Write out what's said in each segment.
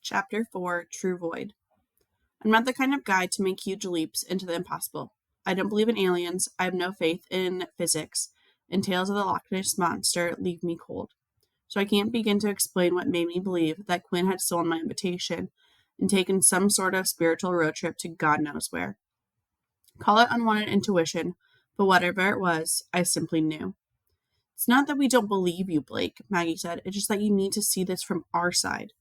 Chapter 4, True Void. I'm not the kind of guy to make huge leaps into the impossible. I don't believe in aliens, I have no faith in physics, and tales of the Loch Ness Monster leave me cold. So I can't begin to explain what made me believe that Quinn had stolen my invitation and taken some sort of spiritual road trip to God knows where. Call it unwanted intuition, but whatever it was, I simply knew. It's not that we don't believe you, Blake, Maggie said. It's just that you need to see this from our side.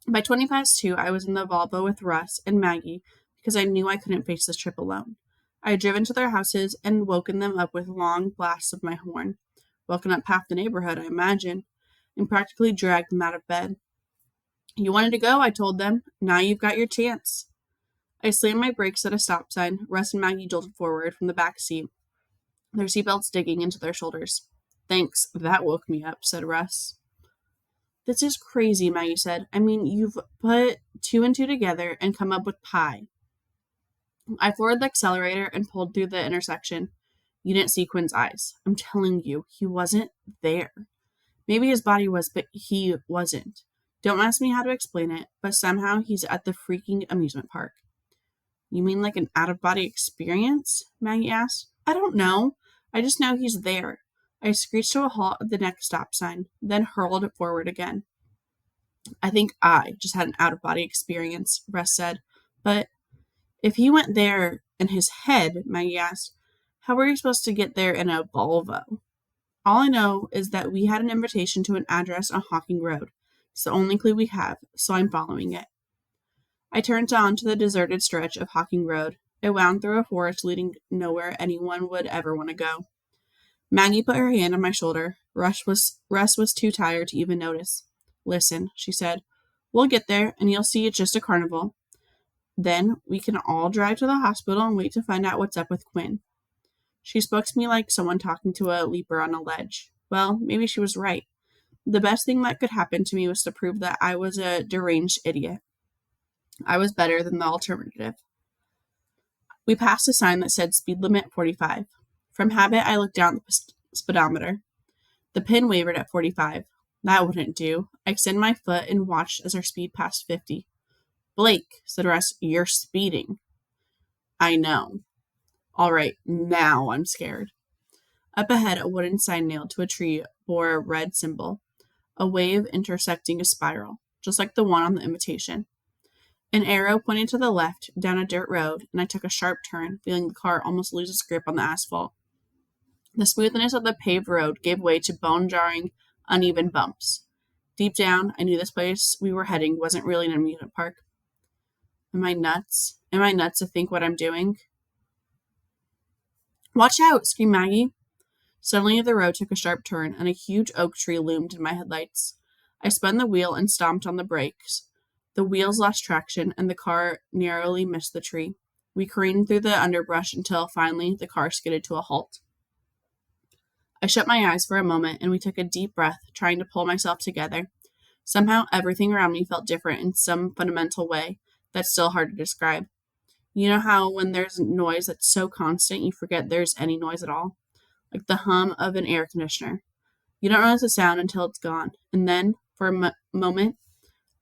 By 2:20, I was in the Volvo with Russ and Maggie because I knew I couldn't face this trip alone. I had driven to their houses and woken them up with long blasts of my horn, woken up half the neighborhood, I imagine, and practically dragged them out of bed. You wanted to go, I told them. Now you've got your chance. I slammed my brakes at a stop sign. Russ and Maggie jolted forward from the back seat, their seatbelts digging into their shoulders. Thanks, that woke me up, said Russ. This is crazy, Maggie said. I mean, you've put 2 and 2 together and come up with pie. I floored the accelerator and pulled through the intersection. You didn't see Quinn's eyes. I'm telling you, he wasn't there. Maybe his body was, but he wasn't. Don't ask me how to explain it, but somehow he's at the freaking amusement park. You mean like an out-of-body experience? Maggie asked. I don't know. I just know he's there. I screeched to a halt at the next stop sign, then hurled forward again. I think I just had an out-of-body experience, Russ said. But if he went there in his head, Maggie asked, how were you supposed to get there in a Volvo? All I know is that we had an invitation to an address on Hawking Road. It's the only clue we have, so I'm following it. I turned on to the deserted stretch of Hawking Road. It wound through a forest leading nowhere anyone would ever want to go. Maggie put her hand on my shoulder. Russ was too tired to even notice. Listen, she said. We'll get there, and you'll see it's just a carnival. Then we can all drive to the hospital and wait to find out what's up with Quinn. She spoke to me like someone talking to a leaper on a ledge. Well, maybe she was right. The best thing that could happen to me was to prove that I was a deranged idiot. I was better than the alternative. We passed a sign that said speed limit 45. From habit, I looked down at the speedometer. The pin wavered at 45. That wouldn't do. I extended my foot and watched as our speed passed 50. Blake, said Russ, you're speeding. I know. All right, now I'm scared. Up ahead, a wooden sign nailed to a tree bore a red symbol, a wave intersecting a spiral, just like the one on the invitation. An arrow pointed to the left, down a dirt road, and I took a sharp turn, feeling the car almost lose its grip on the asphalt. The smoothness of the paved road gave way to bone-jarring, uneven bumps. Deep down, I knew this place we were heading wasn't really an amusement park. Am I nuts? Am I nuts to think what I'm doing? Watch out! Screamed Maggie. Suddenly, the road took a sharp turn, and a huge oak tree loomed in my headlights. I spun the wheel and stomped on the brakes. The wheels lost traction, and the car narrowly missed the tree. We careened through the underbrush until, finally, the car skidded to a halt. I shut my eyes for a moment, and we took a deep breath, trying to pull myself together. Somehow, everything around me felt different in some fundamental way that's still hard to describe. You know how when there's noise that's so constant, you forget there's any noise at all? Like the hum of an air conditioner. You don't notice the sound until it's gone, and then, for a moment,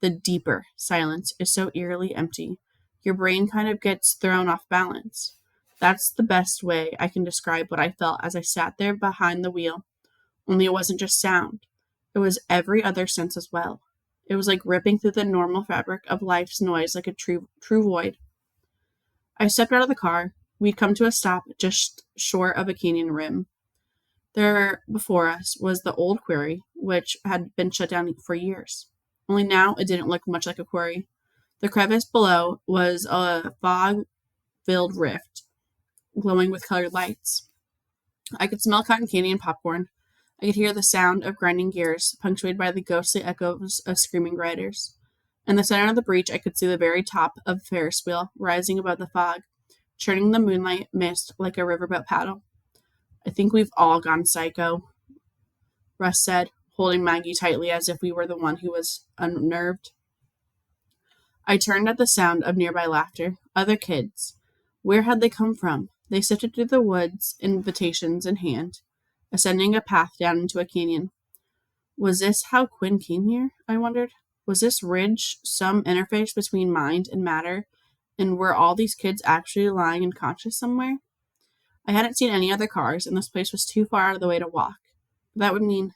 the deeper silence is so eerily empty. Your brain kind of gets thrown off balance. That's the best way I can describe what I felt as I sat there behind the wheel. Only it wasn't just sound. It was every other sense as well. It was like ripping through the normal fabric of life's noise like a true void. I stepped out of the car. We'd come to a stop just short of a canyon rim. There before us was the old quarry, which had been shut down for years. Only now it didn't look much like a quarry. The crevice below was a fog-filled rift, glowing with colored lights. I could smell cotton candy and popcorn. I could hear the sound of grinding gears, punctuated by the ghostly echoes of screaming riders. In the center of the breach, I could see the very top of a Ferris wheel, rising above the fog, churning the moonlight mist like a riverboat paddle. I think we've all gone psycho, Russ said, holding Maggie tightly as if we were the one who was unnerved. I turned at the sound of nearby laughter. Other kids. Where had they come from? They sifted through the woods, invitations in hand, ascending a path down into a canyon. Was this how Quinn came here? I wondered. Was this ridge some interface between mind and matter? And were all these kids actually lying unconscious somewhere? I hadn't seen any other cars, and this place was too far out of the way to walk. That would mean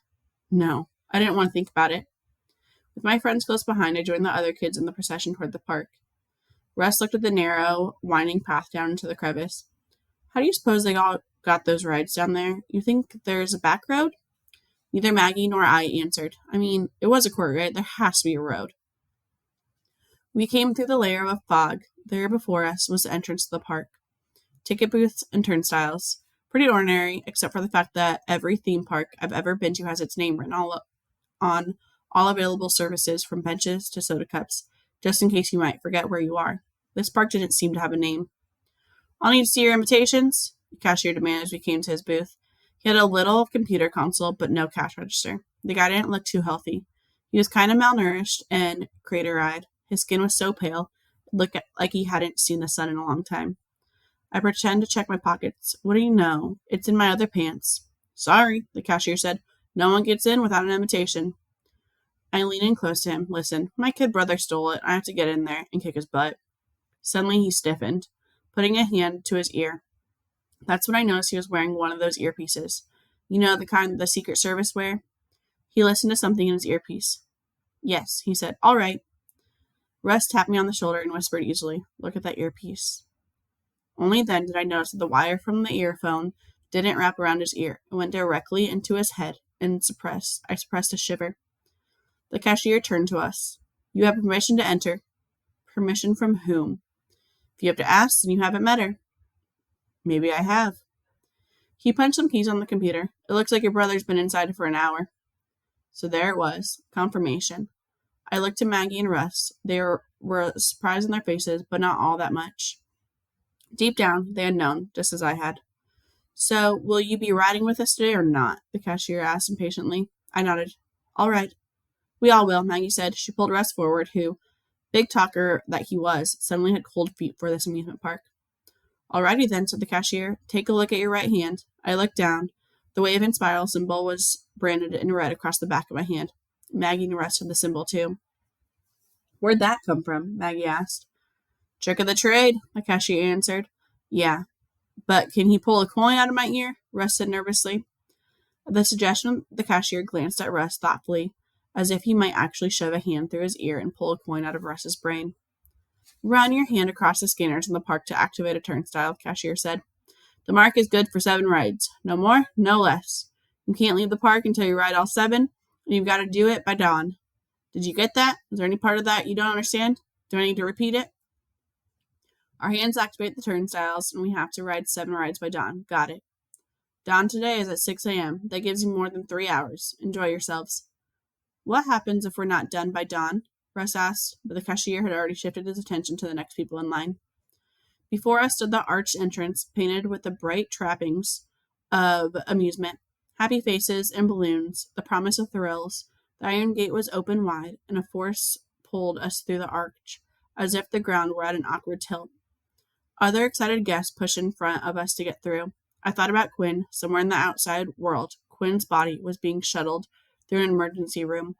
no. I didn't want to think about it. With my friends close behind, I joined the other kids in the procession toward the park. Russ looked at the narrow, winding path down into the crevice. How do you suppose they all got those rides down there? You think there's a back road? Neither Maggie nor I answered. I mean, it was a court, right? There has to be a road. We came through the layer of fog. There before us was the entrance to the park. Ticket booths and turnstiles. Pretty ordinary, except for the fact that every theme park I've ever been to has its name written on all available services, from benches to soda cups, just in case you might forget where you are. This park didn't seem to have a name. I'll need to see your invitations, the cashier demanded as we came to his booth. He had a little computer console, but no cash register. The guy didn't look too healthy. He was kind of malnourished and crater-eyed. His skin was so pale, it looked like he hadn't seen the sun in a long time. I pretend to check my pockets. What do you know? It's in my other pants. Sorry, the cashier said. No one gets in without an invitation. I leaned in close to him. Listen, my kid brother stole it. I have to get in there and kick his butt. Suddenly he stiffened, putting a hand to his ear. That's when I noticed he was wearing one of those earpieces. You know, the kind the Secret Service wear? He listened to something in his earpiece. Yes, he said. All right. Russ tapped me on the shoulder and whispered easily, Look at that earpiece. Only then did I notice that the wire from the earphone didn't wrap around his ear. It went directly into his head, and I suppressed a shiver. The cashier turned to us. You have permission to enter. Permission from whom? If you have to ask, then you haven't met her. Maybe I have. He punched some keys on the computer. It looks like your brother's been inside for an hour. So there it was. Confirmation. I looked at Maggie and Russ. They were surprised in their faces, but not all that much. Deep down, they had known, just as I had. So, will you be riding with us today or not? The cashier asked impatiently. I nodded. All right. We all will, Maggie said. She pulled Russ forward, who, big talker that he was, suddenly had cold feet for this amusement park. Alrighty then, said the cashier. Take a look at your right hand. I looked down. The wave and spiral symbol was branded in red across the back of my hand. Maggie and Russ had the symbol too. Where'd that come from? Maggie asked. Trick of the trade, the cashier answered. Yeah, but can he pull a coin out of my ear? Russ said nervously. At the suggestion, the cashier glanced at Russ thoughtfully, as if he might actually shove a hand through his ear and pull a coin out of Russ's brain. Run your hand across the scanners in the park to activate a turnstile, the cashier said. The mark is good for 7 rides. No more, no less. You can't leave the park until you ride all 7, and you've got to do it by dawn. Did you get that? Is there any part of that you don't understand? Do I need to repeat it? Our hands activate the turnstiles, and we have to ride 7 rides by dawn. Got it. Dawn today is at 6 a.m. That gives you more than 3 hours. Enjoy yourselves. What happens if we're not done by dawn? Russ asked, but the cashier had already shifted his attention to the next people in line. Before us stood the arched entrance, painted with the bright trappings of amusement. Happy faces and balloons, the promise of thrills. The iron gate was open wide, and a force pulled us through the arch, as if the ground were at an awkward tilt. Other excited guests pushed in front of us to get through. I thought about Quinn. Somewhere in the outside world, Quinn's body was being shuttled through an emergency room,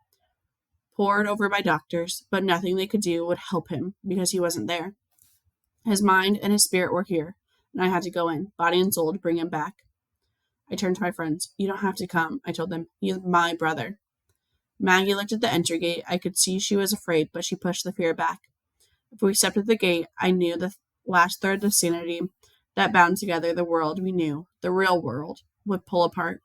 pored over by doctors, but nothing they could do would help him because he wasn't there. His mind and his spirit were here, and I had to go in, body and soul, to bring him back. I turned to my friends. You don't have to come, I told them. He is my brother. Maggie looked at the entry gate. I could see she was afraid, but she pushed the fear back. If we stepped at the gate, I knew the last threads of sanity that bound together the world we knew, the real world, would pull apart.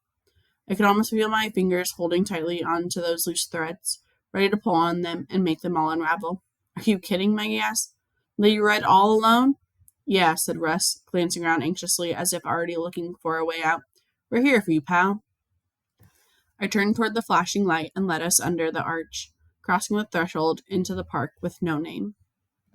I could almost feel my fingers holding tightly onto those loose threads, ready to pull on them and make them all unravel. Are you kidding? Maggie asked. Will you ride all alone? Yeah, said Russ, glancing around anxiously as if already looking for a way out. We're here for you, pal. I turned toward the flashing light and led us under the arch, crossing the threshold into the park with no name.